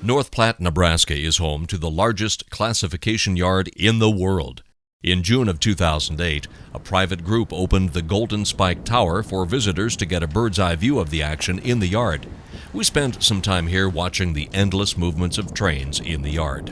North Platte, Nebraska is home to the largest classification yard in the world. In June of 2008, a private group opened the Golden Spike Tower for visitors to get a bird's-eye view of the action in the yard. We spent some time here watching the endless movements of trains in the yard.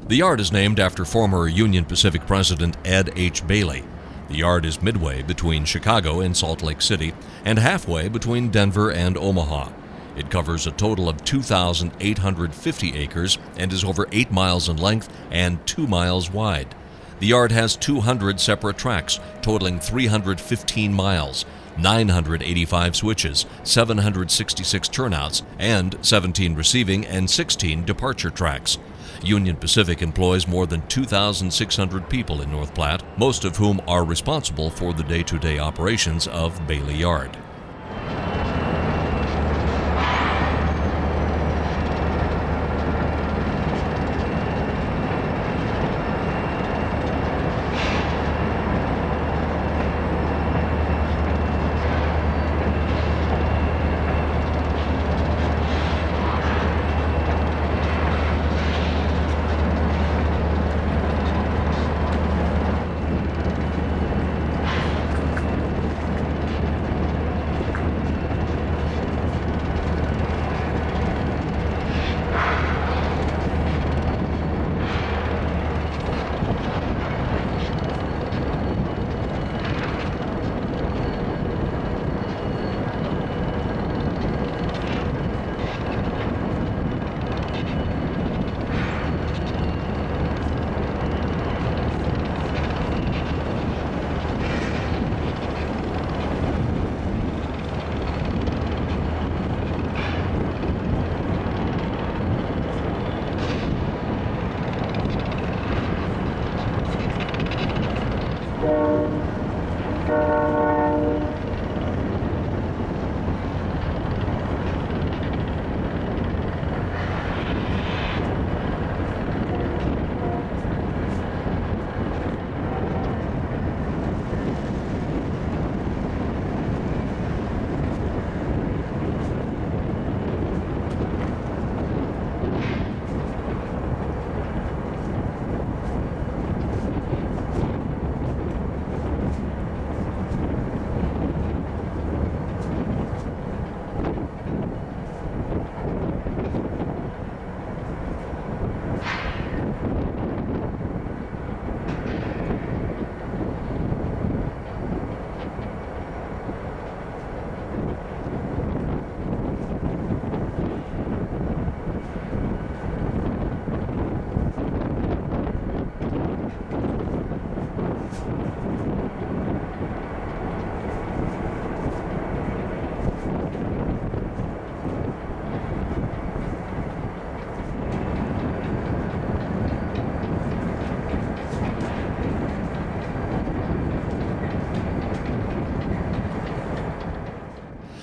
The yard is named after former Union Pacific President Ed H. Bailey. The yard is midway between Chicago and Salt Lake City and halfway between Denver and Omaha. It covers a total of 2,850 acres and is over 8 miles in length and 2 miles wide. The yard has 200 separate tracks, totaling 315 miles, 985 switches, 766 turnouts, and 17 receiving and 16 departure tracks. Union Pacific employs more than 2,600 people in North Platte, most of whom are responsible for the day-to-day operations of Bailey Yard.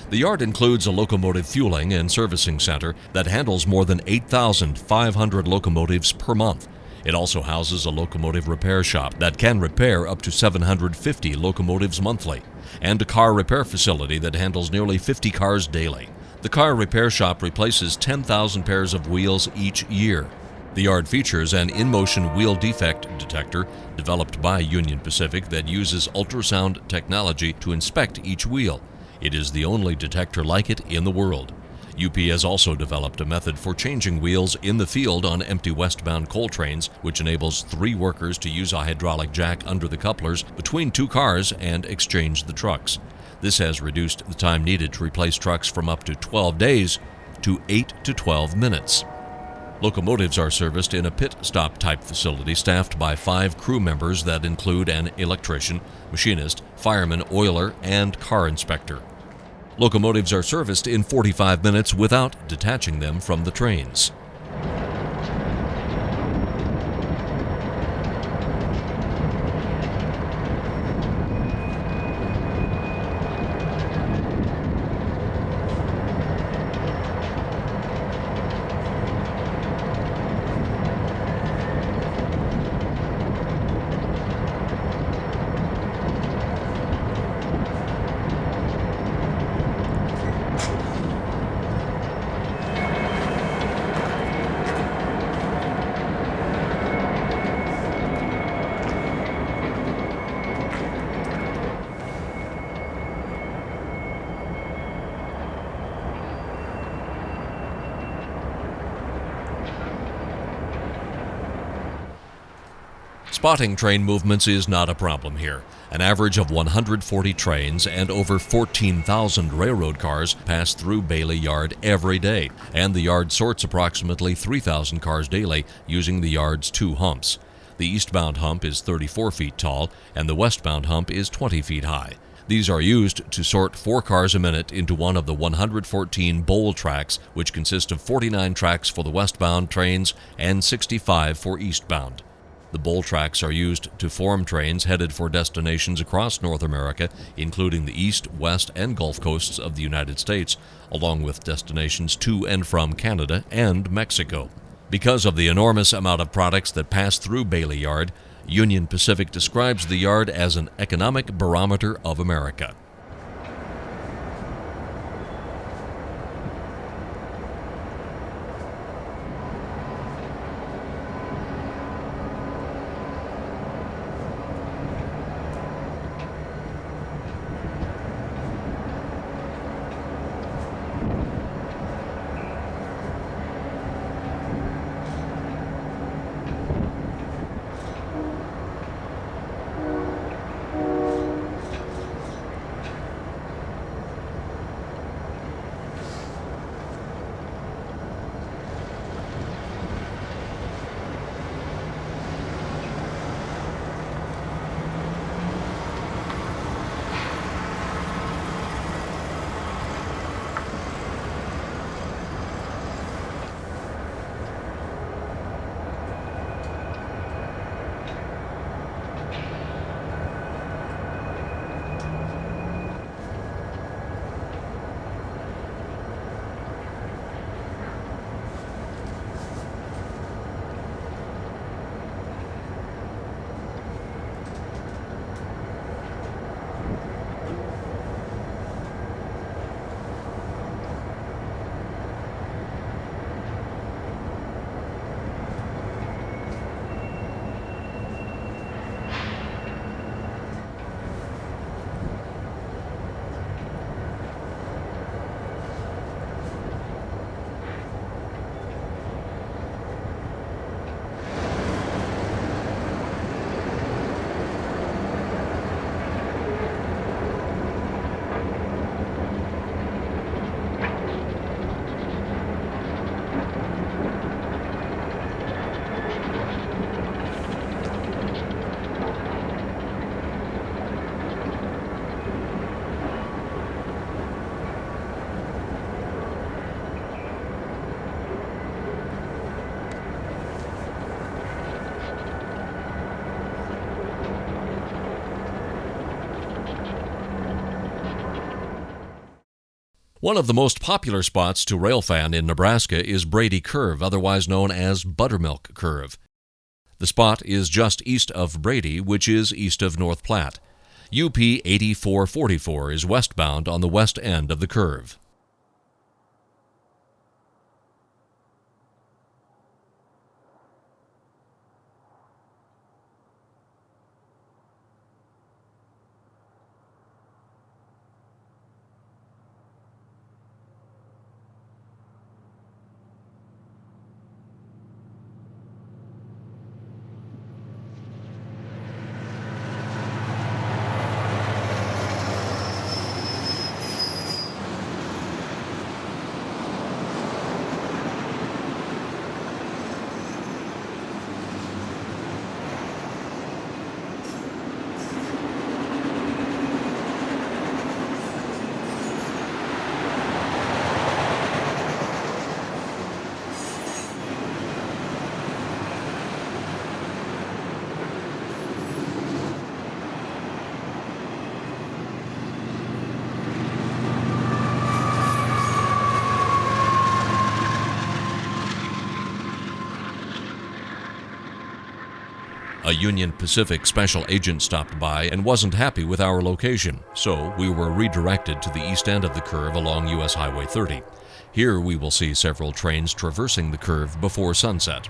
The yard includes a locomotive fueling and servicing center that handles more than 8,500 locomotives per month. It also houses a locomotive repair shop that can repair up to 750 locomotives monthly, and a car repair facility that handles nearly 50 cars daily. The car repair shop replaces 10,000 pairs of wheels each year. The yard features an in-motion wheel defect detector developed by Union Pacific that uses ultrasound technology to inspect each wheel. It is the only detector like it in the world. UP has also developed a method for changing wheels in the field on empty westbound coal trains, which enables 3 workers to use a hydraulic jack under the couplers between 2 cars and exchange the trucks. This has reduced the time needed to replace trucks from up to 12 days to 8 to 12 minutes. Locomotives are serviced in a pit stop type facility staffed by 5 crew members that include an electrician, machinist, fireman, oiler, and car inspector. Locomotives are serviced in 45 minutes without detaching them from the trains. Spotting train movements is not a problem here. An average of 140 trains and over 14,000 railroad cars pass through Bailey Yard every day, and the yard sorts approximately 3,000 cars daily using the yard's 2 humps. The eastbound hump is 34 feet tall, and the westbound hump is 20 feet high. These are used to sort 4 cars a minute into one of the 114 bowl tracks, which consist of 49 tracks for the westbound trains and 65 for eastbound. The bowl tracks are used to form trains headed for destinations across North America, including the east, west, and Gulf coasts of the United States, along with destinations to and from Canada and Mexico. Because of the enormous amount of products that pass through Bailey Yard, Union Pacific describes the yard as an economic barometer of America. One of the most popular spots to railfan in Nebraska is Brady Curve, otherwise known as Buttermilk Curve. The spot is just east of Brady, which is east of North Platte. UP 8444 is westbound on the west end of the curve. A Union Pacific special agent stopped by and wasn't happy with our location, so we were redirected to the east end of the curve along U.S. Highway 30. Here we will see several trains traversing the curve before sunset.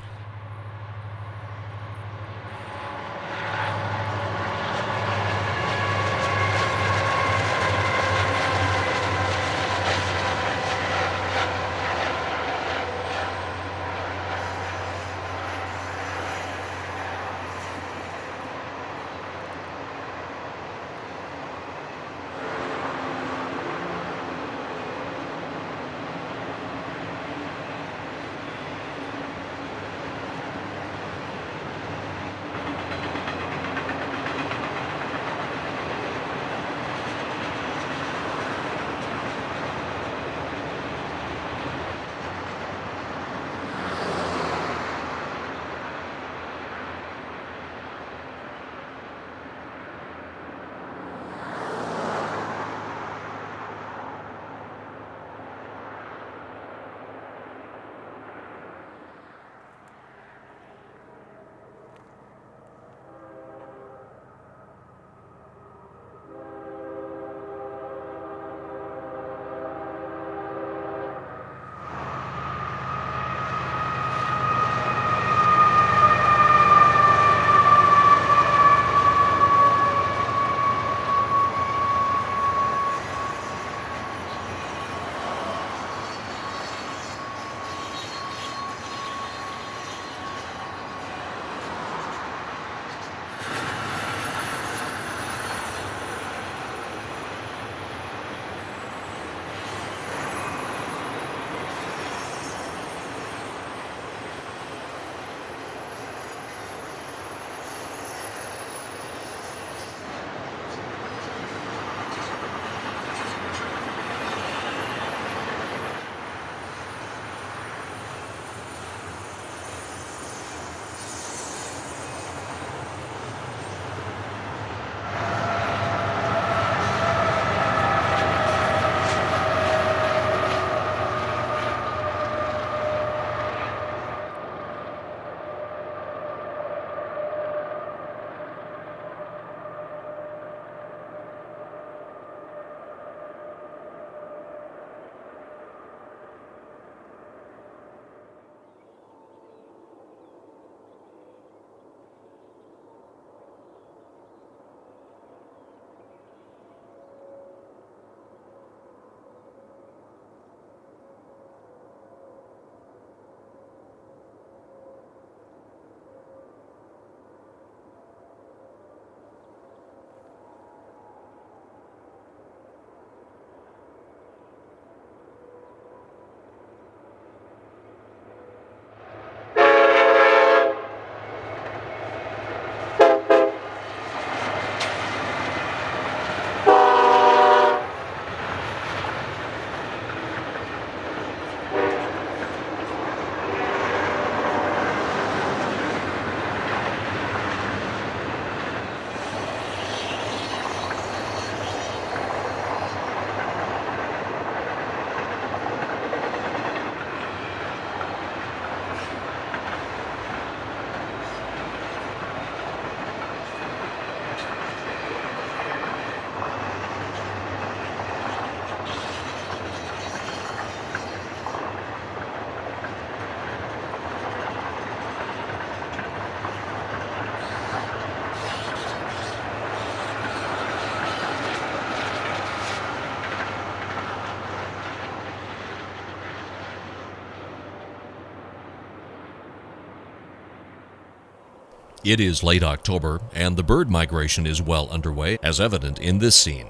It is late October, and the bird migration is well underway, as evident in this scene.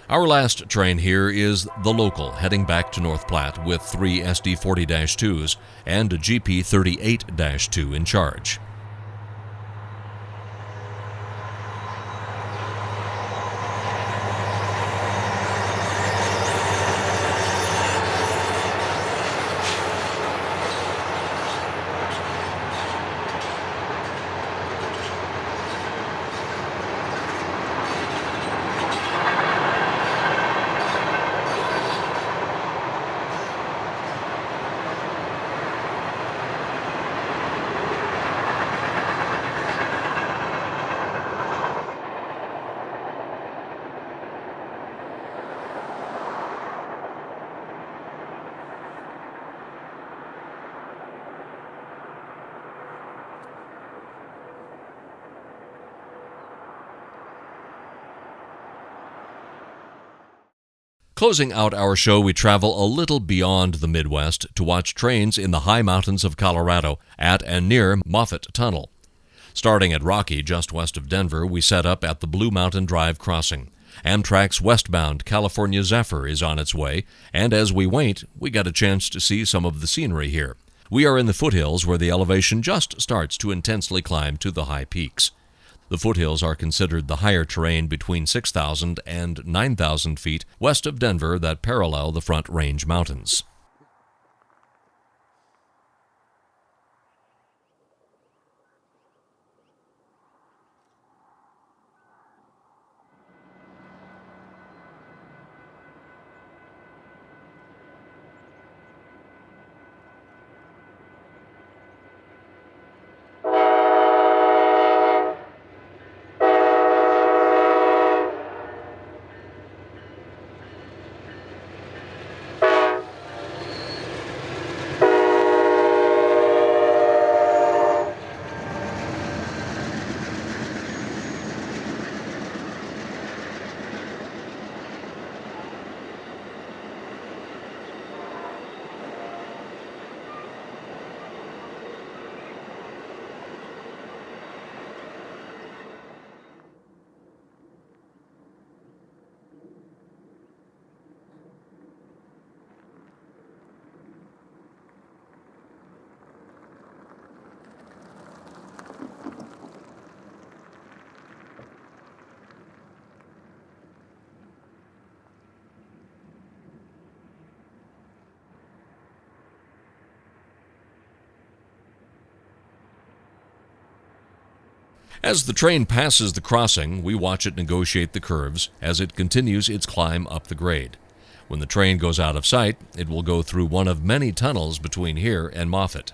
Our last train here is the local, heading back to North Platte with 3 SD40-2s and a GP38-2 in charge. Closing out our show, we travel a little beyond the Midwest to watch trains in the high mountains of Colorado at and near Moffat Tunnel. Starting at Rocky, just west of Denver, we set up at the Blue Mountain Drive crossing. Amtrak's westbound California Zephyr is on its way, and as we wait, we got a chance to see some of the scenery here. We are in the foothills where the elevation just starts to intensely climb to the high peaks. The foothills are considered the higher terrain between 6,000 and 9,000 feet west of Denver that parallel the Front Range Mountains. As the train passes the crossing, we watch it negotiate the curves as it continues its climb up the grade. When the train goes out of sight, it will go through one of many tunnels between here and Moffat.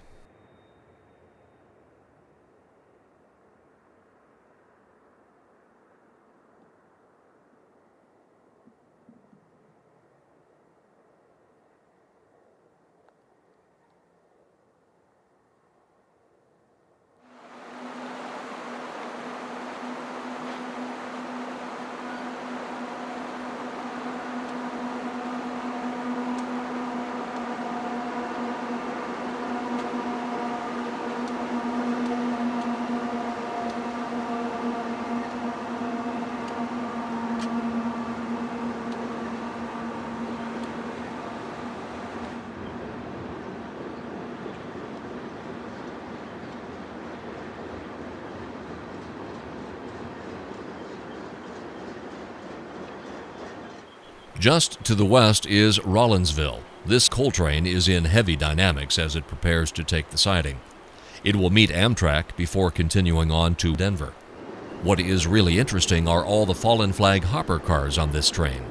Just to the west is Rollinsville. This coal train is in heavy dynamics as it prepares to take the siding. It will meet Amtrak before continuing on to Denver. What is really interesting are all the fallen flag hopper cars on this train.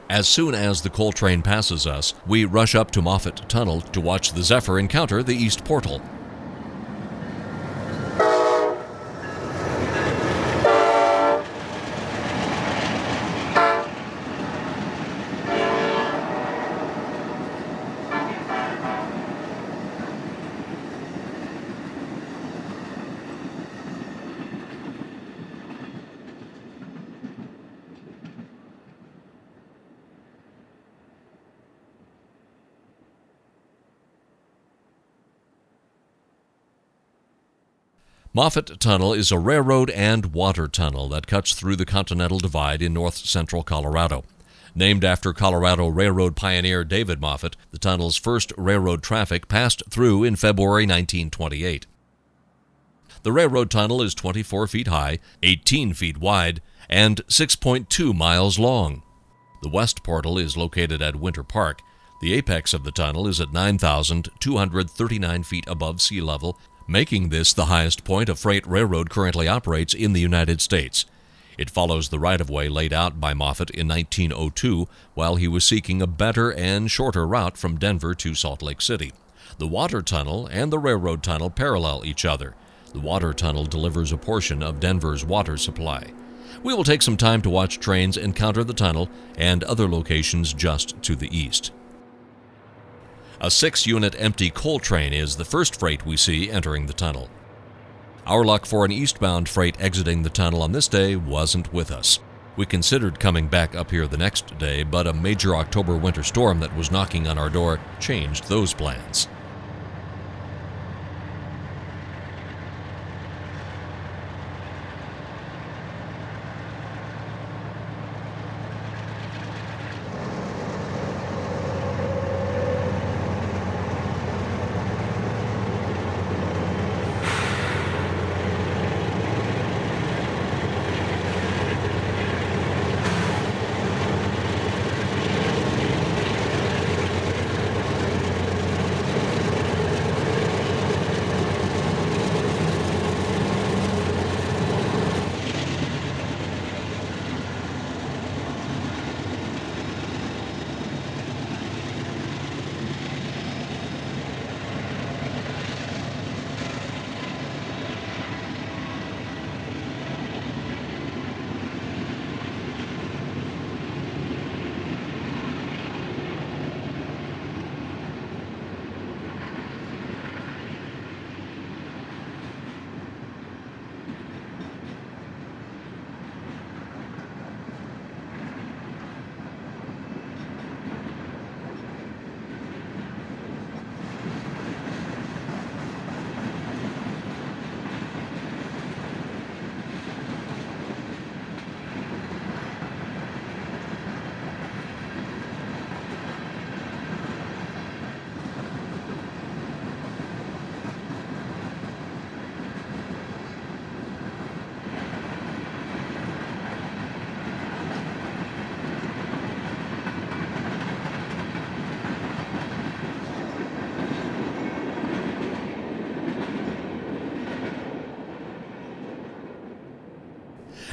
As soon as the coal train passes us, we rush up to Moffat Tunnel to watch the Zephyr encounter the East Portal. Moffat Tunnel is a railroad and water tunnel that cuts through the Continental Divide in north-central Colorado. Named after Colorado Railroad pioneer David Moffat, the tunnel's first railroad traffic passed through in February 1928. The railroad tunnel is 24 feet high, 18 feet wide, and 6.2 miles long. The west portal is located at Winter Park. The apex of the tunnel is at 9,239 feet above sea level, making this the highest point a freight railroad currently operates in the United States. It follows the right-of-way laid out by Moffat in 1902 while he was seeking a better and shorter route from Denver to Salt Lake City. The water tunnel and the railroad tunnel parallel each other. The water tunnel delivers a portion of Denver's water supply. We will take some time to watch trains encounter the tunnel and other locations just to the east. A 6-unit empty coal train is the first freight we see entering the tunnel. Our luck for an eastbound freight exiting the tunnel on this day wasn't with us. We considered coming back up here the next day, but a major October winter storm that was knocking on our door changed those plans.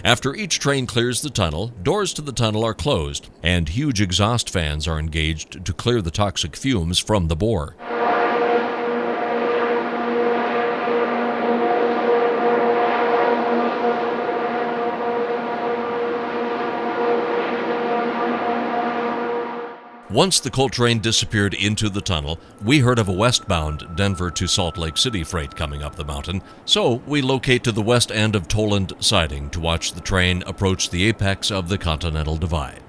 After each train clears the tunnel, doors to the tunnel are closed, and huge exhaust fans are engaged to clear the toxic fumes from the bore. Once the coal train disappeared into the tunnel, we heard of a westbound Denver to Salt Lake City freight coming up the mountain, so we locate to the west end of Toland Siding to watch the train approach the apex of the Continental Divide.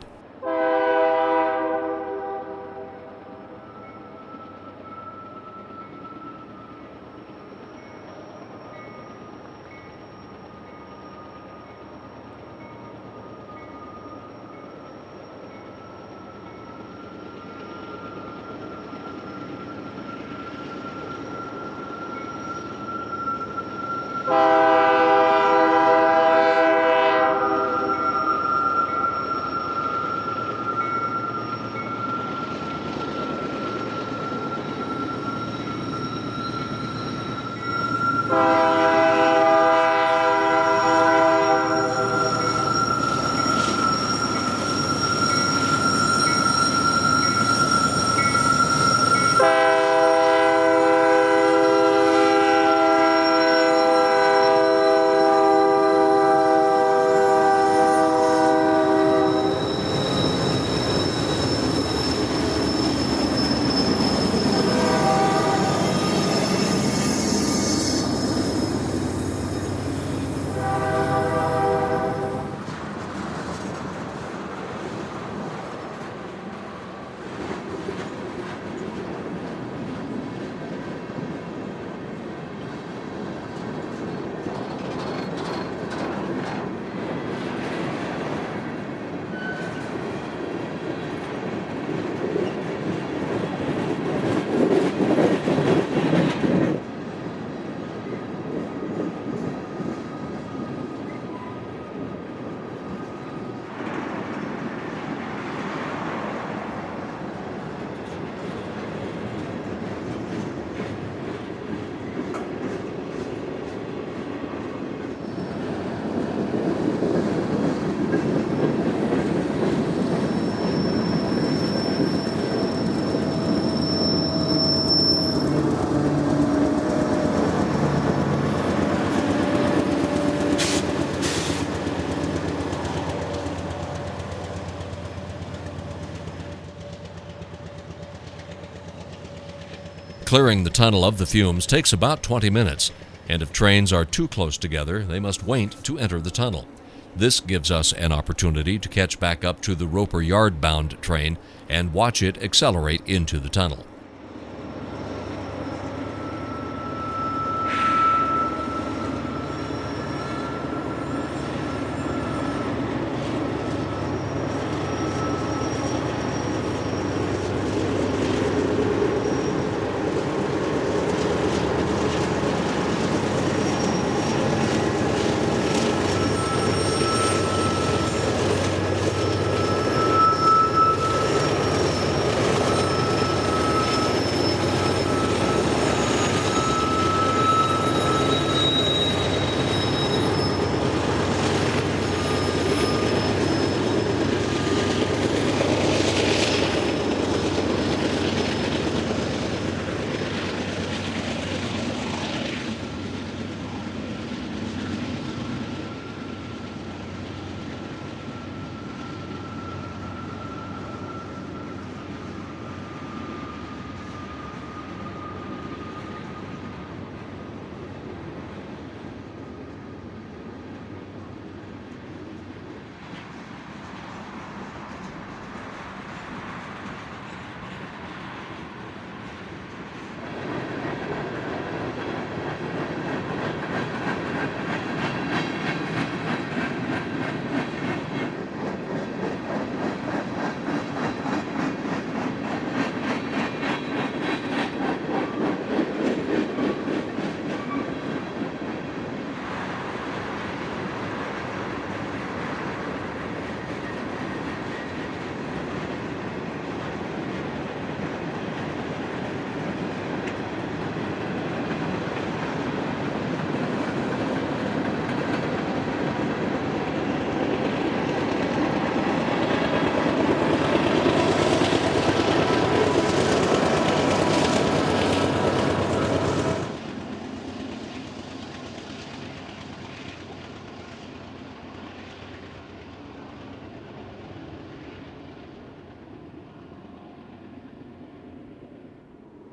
Clearing the tunnel of the fumes takes about 20 minutes, and if trains are too close together, they must wait to enter the tunnel. This gives us an opportunity to catch back up to the Roper Yard-bound train and watch it accelerate into the tunnel.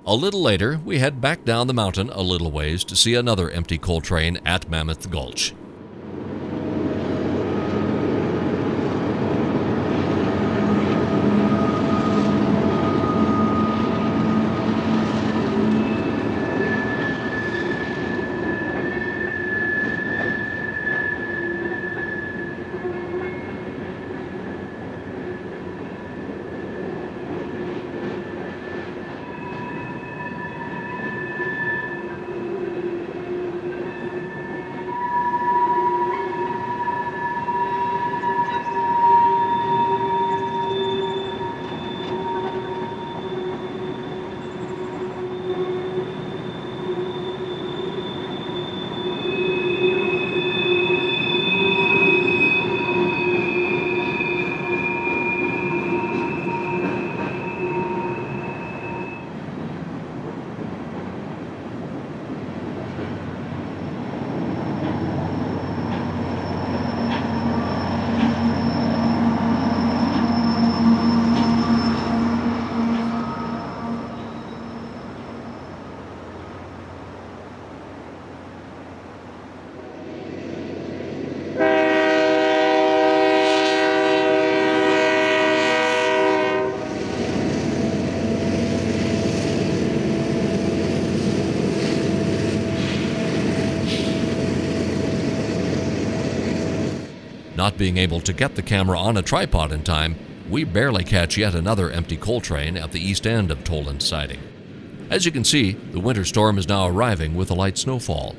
A little later, we head back down the mountain a little ways to see another empty coal train at Mammoth Gulch. Not being able to get the camera on a tripod in time, we barely catch yet another empty coal train at the east end of Toland Siding. As you can see, the winter storm is now arriving with a light snowfall.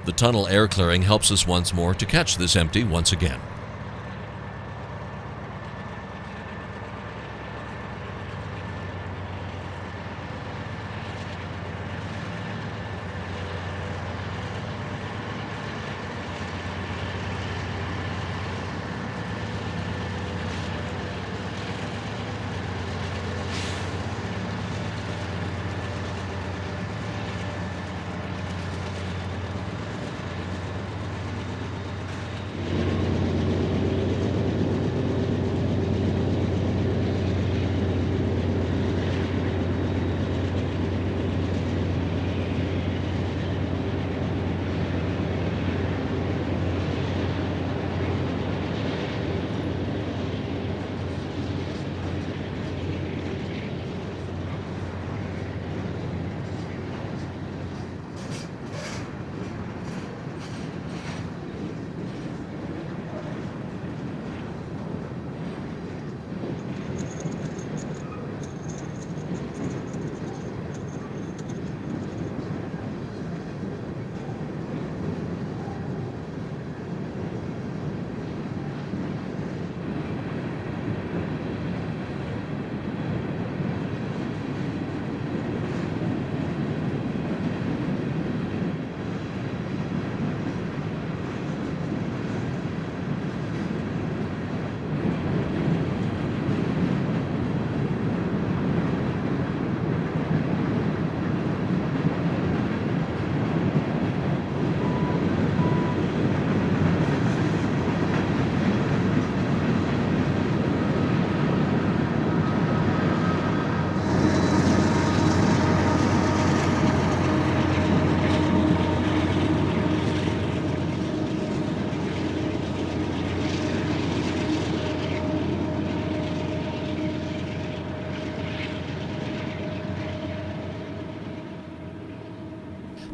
The tunnel air clearing helps us once more to catch this empty once again.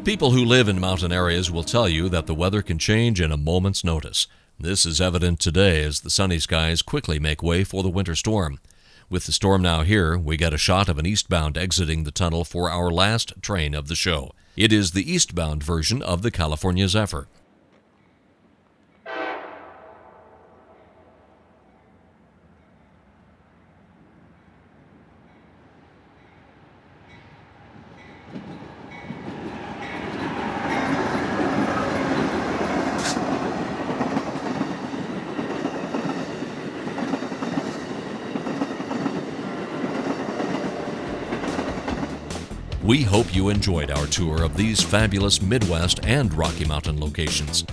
People who live in mountain areas will tell you that the weather can change in a moment's notice. This is evident today as the sunny skies quickly make way for the winter storm. With the storm now here, we get a shot of an eastbound exiting the tunnel for our last train of the show. It is the eastbound version of the California Zephyr. We hope you enjoyed our tour of these fabulous Midwest and Rocky Mountain locations.